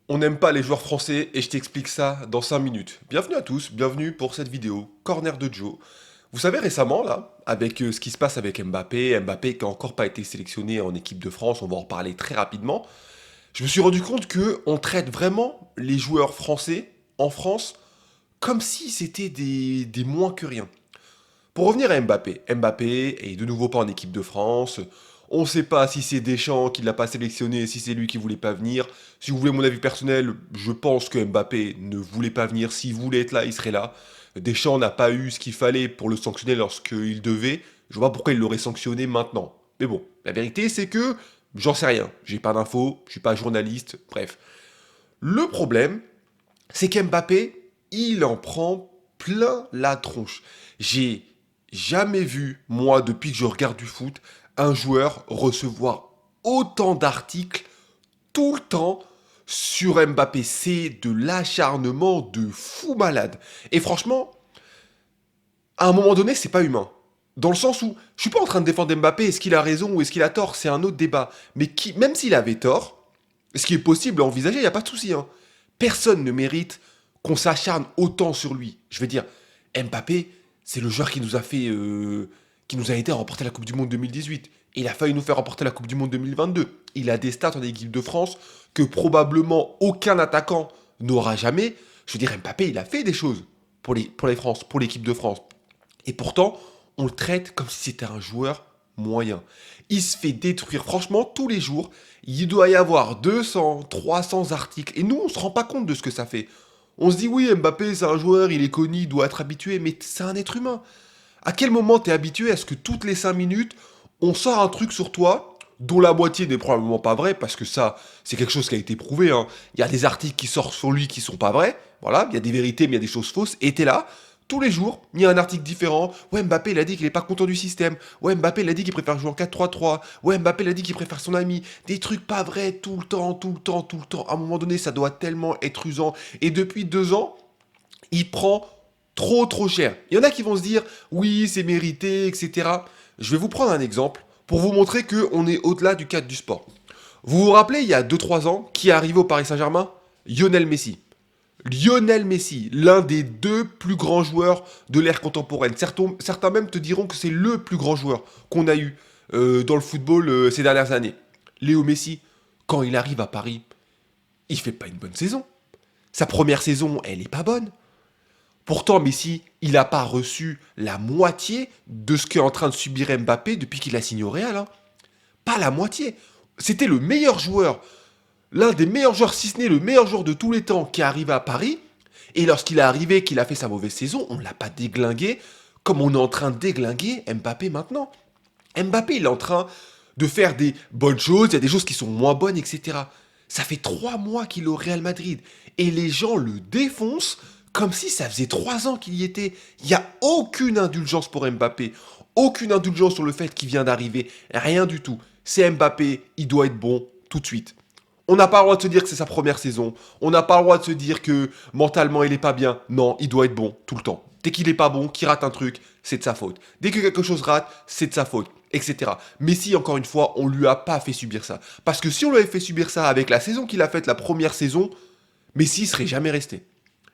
On n'aime pas les joueurs français et je t'explique ça dans 5 minutes. Bienvenue à tous, bienvenue pour cette vidéo Corner de Joe. Vous savez récemment là, avec ce qui se passe avec Mbappé qui a encore pas été sélectionné en équipe de France, on va en reparler très rapidement. Je me suis rendu compte que on traite vraiment les joueurs français en France comme si c'était des moins que rien. Pour revenir à Mbappé est de nouveau pas en équipe de France. On ne sait pas si c'est Deschamps qui l'a pas sélectionné, si c'est lui qui voulait pas venir. Si vous voulez mon avis personnel, je pense que Mbappé ne voulait pas venir. S'il voulait être là, il serait là. Deschamps n'a pas eu ce qu'il fallait pour le sanctionner lorsqu'il devait. Je vois pas pourquoi il l'aurait sanctionné maintenant. Mais bon, la vérité c'est que j'en sais rien. J'ai pas d'infos, je suis pas journaliste, bref. Le problème, c'est qu'Mbappé, il en prend plein la tronche. J'ai jamais vu, moi, depuis que je regarde du foot, un joueur recevoir autant d'articles tout le temps sur Mbappé. C'est de l'acharnement de fou malade. Et franchement, à un moment donné, c'est pas humain. Dans le sens où, je suis pas en train de défendre Mbappé, est-ce qu'il a raison ou est-ce qu'il a tort, c'est un autre débat. Mais même s'il avait tort, ce qui est possible à envisager, il n'y a pas de souci, hein. Personne ne mérite qu'on s'acharne autant sur lui. Je veux dire, Mbappé, c'est le joueur qui nous a fait, qui nous a aidé à remporter la Coupe du Monde 2018. Il a failli nous faire remporter la Coupe du Monde 2022. Il a des stats en équipe de France que probablement aucun attaquant n'aura jamais. Je veux dire, Mbappé, il a fait des choses pour l'équipe de France. Et pourtant, on le traite comme si c'était un joueur moyen. Il se fait détruire, franchement, tous les jours. Il doit y avoir 200, 300 articles. Et nous, on se rend pas compte de ce que ça fait. On se dit, oui, Mbappé, c'est un joueur, il est connu, il doit être habitué, mais c'est un être humain. À quel moment t'es habitué à ce que toutes les 5 minutes, on sort un truc sur toi, dont la moitié n'est probablement pas vrai, parce que ça, c'est quelque chose qui a été prouvé, hein. Il y a des articles qui sortent sur lui qui sont pas vrais, voilà, il y a des vérités, mais il y a des choses fausses, et t'es là, tous les jours, il y a un article différent. Ouais, Mbappé, il a dit qu'il est pas content du système. Ouais, Mbappé, il a dit qu'il préfère jouer en 4-3-3. Ouais, Mbappé, il a dit qu'il préfère son ami. Des trucs pas vrais tout le temps, tout le temps, tout le temps. À un moment donné, ça doit tellement être usant. Et depuis 2 ans, il prend trop cher. Il y en a qui vont se dire, oui, c'est mérité, etc. Je vais vous prendre un exemple pour vous montrer qu'on est au-delà du cadre du sport. Vous vous rappelez, il y a 2-3 ans, qui est arrivé au Paris Saint-Germain? Lionel Messi. Lionel Messi, l'un des 2 plus grands joueurs de l'ère contemporaine. Certains même te diront que c'est le plus grand joueur qu'on a eu dans le football ces dernières années. Léo Messi, quand il arrive à Paris, il fait pas une bonne saison. Sa première saison, elle est pas bonne. Pourtant, Messi, il n'a pas reçu la moitié de ce qu'est en train de subir Mbappé depuis qu'il a signé au Real, hein. Pas la moitié. C'était le meilleur joueur, l'un des meilleurs joueurs, si ce n'est le meilleur joueur de tous les temps qui est arrivé à Paris. Et lorsqu'il est arrivé, qu'il a fait sa mauvaise saison, on ne l'a pas déglingué comme on est en train de déglinguer Mbappé maintenant. Mbappé, il est en train de faire des bonnes choses, il y a des choses qui sont moins bonnes, etc. Ça fait 3 mois qu'il est au Real Madrid. Et les gens le défoncent comme si ça faisait 3 ans qu'il y était. Il n'y a aucune indulgence pour Mbappé. Aucune indulgence sur le fait qu'il vient d'arriver. Rien du tout. C'est Mbappé, il doit être bon tout de suite. On n'a pas le droit de se dire que c'est sa première saison. On n'a pas le droit de se dire que mentalement il est pas bien. Non, il doit être bon tout le temps. Dès qu'il est pas bon, qu'il rate un truc, c'est de sa faute. Dès que quelque chose rate, c'est de sa faute, etc. Messi, encore une fois, on lui a pas fait subir ça. Parce que si on lui avait fait subir ça avec la saison qu'il a faite, la première saison, Messi serait jamais resté.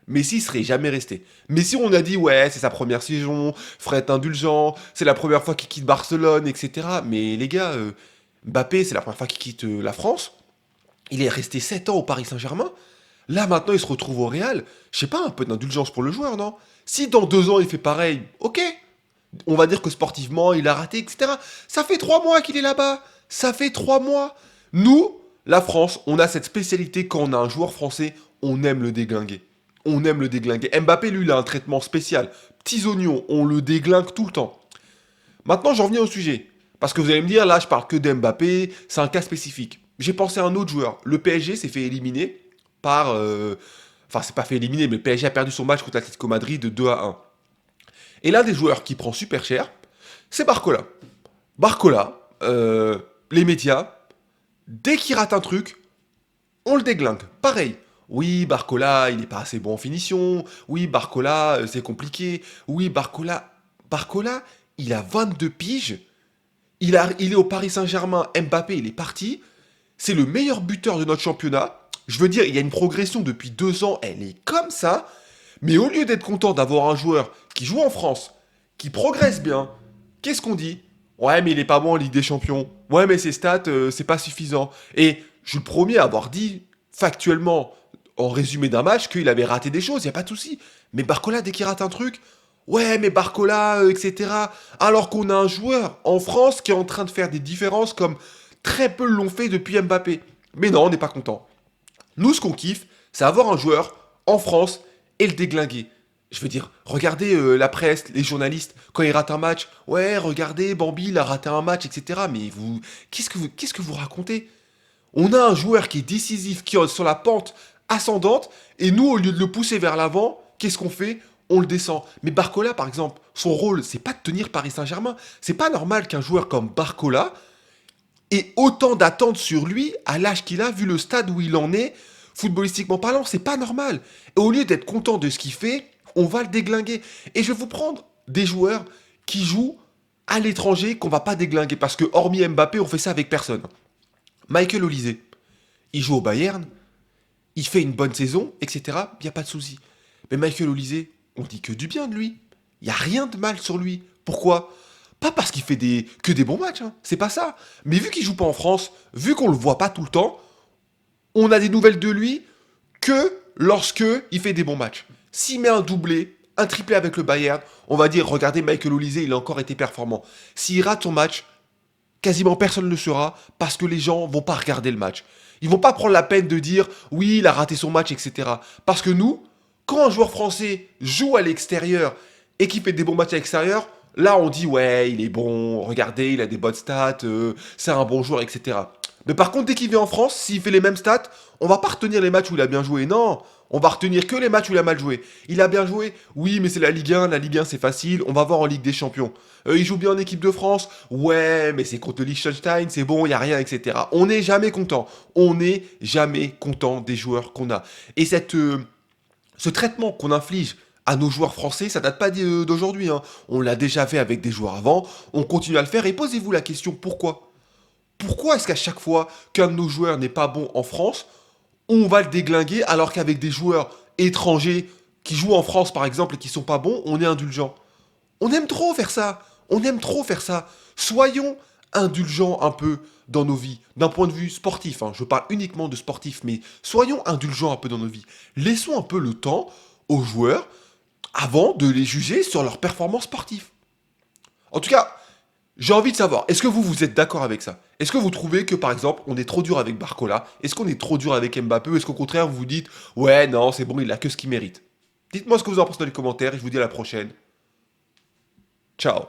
Messi serait jamais resté. Messi, on a dit, ouais, c'est sa première saison, ferait être indulgent, c'est la première fois qu'il quitte Barcelone, etc. Mais les gars, Mbappé, c'est la première fois qu'il quitte la France. Il est resté 7 ans au Paris Saint-Germain. Là, maintenant, il se retrouve au Real. Je sais pas, un peu d'indulgence pour le joueur, non? Si dans 2 ans, il fait pareil, ok. On va dire que sportivement, il a raté, etc. Ça fait 3 mois qu'il est là-bas. Ça fait 3 mois. Nous, la France, on a cette spécialité quand on a un joueur français, on aime le déglinguer. On aime le déglinguer. Mbappé, lui, il a un traitement spécial. Petits oignons, on le déglingue tout le temps. Maintenant, j'en reviens au sujet. Parce que vous allez me dire, là, je parle que d'Mbappé, c'est un cas spécifique. J'ai pensé à un autre joueur. Le PSG s'est fait éliminer par. Enfin, c'est pas fait éliminer, mais le PSG a perdu son match contre l'Atlético Madrid de 2-1. Et l'un des joueurs qui prend super cher, c'est Barcola. Barcola, les médias, dès qu'il rate un truc, on le déglingue. Pareil. Oui, Barcola, il n'est pas assez bon en finition. Oui, Barcola, c'est compliqué. Oui, Barcola, il a 22 piges. Il est au Paris Saint-Germain. Mbappé, il est parti. C'est le meilleur buteur de notre championnat. Je veux dire, il y a une progression depuis 2 ans, elle est comme ça. Mais au lieu d'être content d'avoir un joueur qui joue en France, qui progresse bien, qu'est-ce qu'on dit? Ouais, mais il est pas bon en Ligue des Champions. Ouais, mais ses stats, c'est pas suffisant. Et je suis le premier à avoir dit factuellement, en résumé d'un match, qu'il avait raté des choses, y a pas de souci. Mais Barcola, dès qu'il rate un truc, ouais, mais Barcola, etc. Alors qu'on a un joueur en France qui est en train de faire des différences comme très peu l'ont fait depuis Mbappé. Mais non, on n'est pas content. Nous, ce qu'on kiffe, c'est avoir un joueur en France et le déglinguer. Je veux dire, regardez la presse, les journalistes, quand ils ratent un match, ouais, regardez, Bambi, il a raté un match, etc. Mais vous, qu'est-ce que vous racontez? On a un joueur qui est décisif, qui est sur la pente ascendante, et nous, au lieu de le pousser vers l'avant, qu'est-ce qu'on fait? On le descend. Mais Barcola, par exemple, son rôle, c'est pas de tenir Paris Saint-Germain. C'est pas normal qu'un joueur comme Barcola ait autant d'attentes sur lui à l'âge qu'il a, vu le stade où il en est, footballistiquement parlant. C'est pas normal. Et au lieu d'être content de ce qu'il fait, on va le déglinguer. Et je vais vous prendre des joueurs qui jouent à l'étranger qu'on va pas déglinguer. Parce que, hormis Mbappé, on fait ça avec personne. Michael Olise, il joue au Bayern, il fait une bonne saison, etc. Il n'y a pas de souci. Mais Michael Olise, on dit que du bien de lui. Il n'y a rien de mal sur lui. Pourquoi? Pas parce qu'il fait que des bons matchs, hein. C'est pas ça. Mais vu qu'il joue pas en France, vu qu'on le voit pas tout le temps, on a des nouvelles de lui que lorsque il fait des bons matchs. S'il met un doublé, un triplé avec le Bayern, on va dire, regardez Michael Olise, il a encore été performant. S'il rate son match, quasiment personne ne le saura parce que les gens vont pas regarder le match. Ils vont pas prendre la peine de dire oui, il a raté son match, etc. Parce que nous, quand un joueur français joue à l'extérieur et qu'il fait des bons matchs à l'extérieur, là on dit ouais, il est bon, regardez, il a des bonnes stats, c'est un bon joueur, etc. Mais par contre, dès qu'il vient en France, s'il fait les mêmes stats, on va pas retenir les matchs où il a bien joué. Non, on va retenir que les matchs où il a mal joué. Il a bien joué, oui, mais c'est la Ligue 1 c'est facile, on va voir en Ligue des Champions. Il joue bien en équipe de France, ouais, mais c'est contre le Liechtenstein, c'est bon, il y a rien, etc. On n'est jamais content. On n'est jamais content des joueurs qu'on a. Et ce traitement qu'on inflige à nos joueurs français, ça date pas d'aujourd'hui, hein. On l'a déjà fait avec des joueurs avant, on continue à le faire, et posez-vous la question, pourquoi? Pourquoi est-ce qu'à chaque fois qu'un de nos joueurs n'est pas bon en France, on va le déglinguer alors qu'avec des joueurs étrangers qui jouent en France par exemple et qui sont pas bons, on est indulgent? On aime trop faire ça. On aime trop faire ça. Soyons indulgents un peu dans nos vies, d'un point de vue sportif, hein. Je parle uniquement de sportif, mais soyons indulgents un peu dans nos vies. Laissons un peu le temps aux joueurs avant de les juger sur leur performance sportive. En tout cas, j'ai envie de savoir, est-ce que vous êtes d'accord avec ça? Est-ce que vous trouvez que, par exemple, on est trop dur avec Barcola? Est-ce qu'on est trop dur avec Mbappé? Ou est-ce qu'au contraire, vous vous dites, ouais, non, c'est bon, il a que ce qu'il mérite? Dites-moi ce que vous en pensez dans les commentaires et je vous dis à la prochaine. Ciao.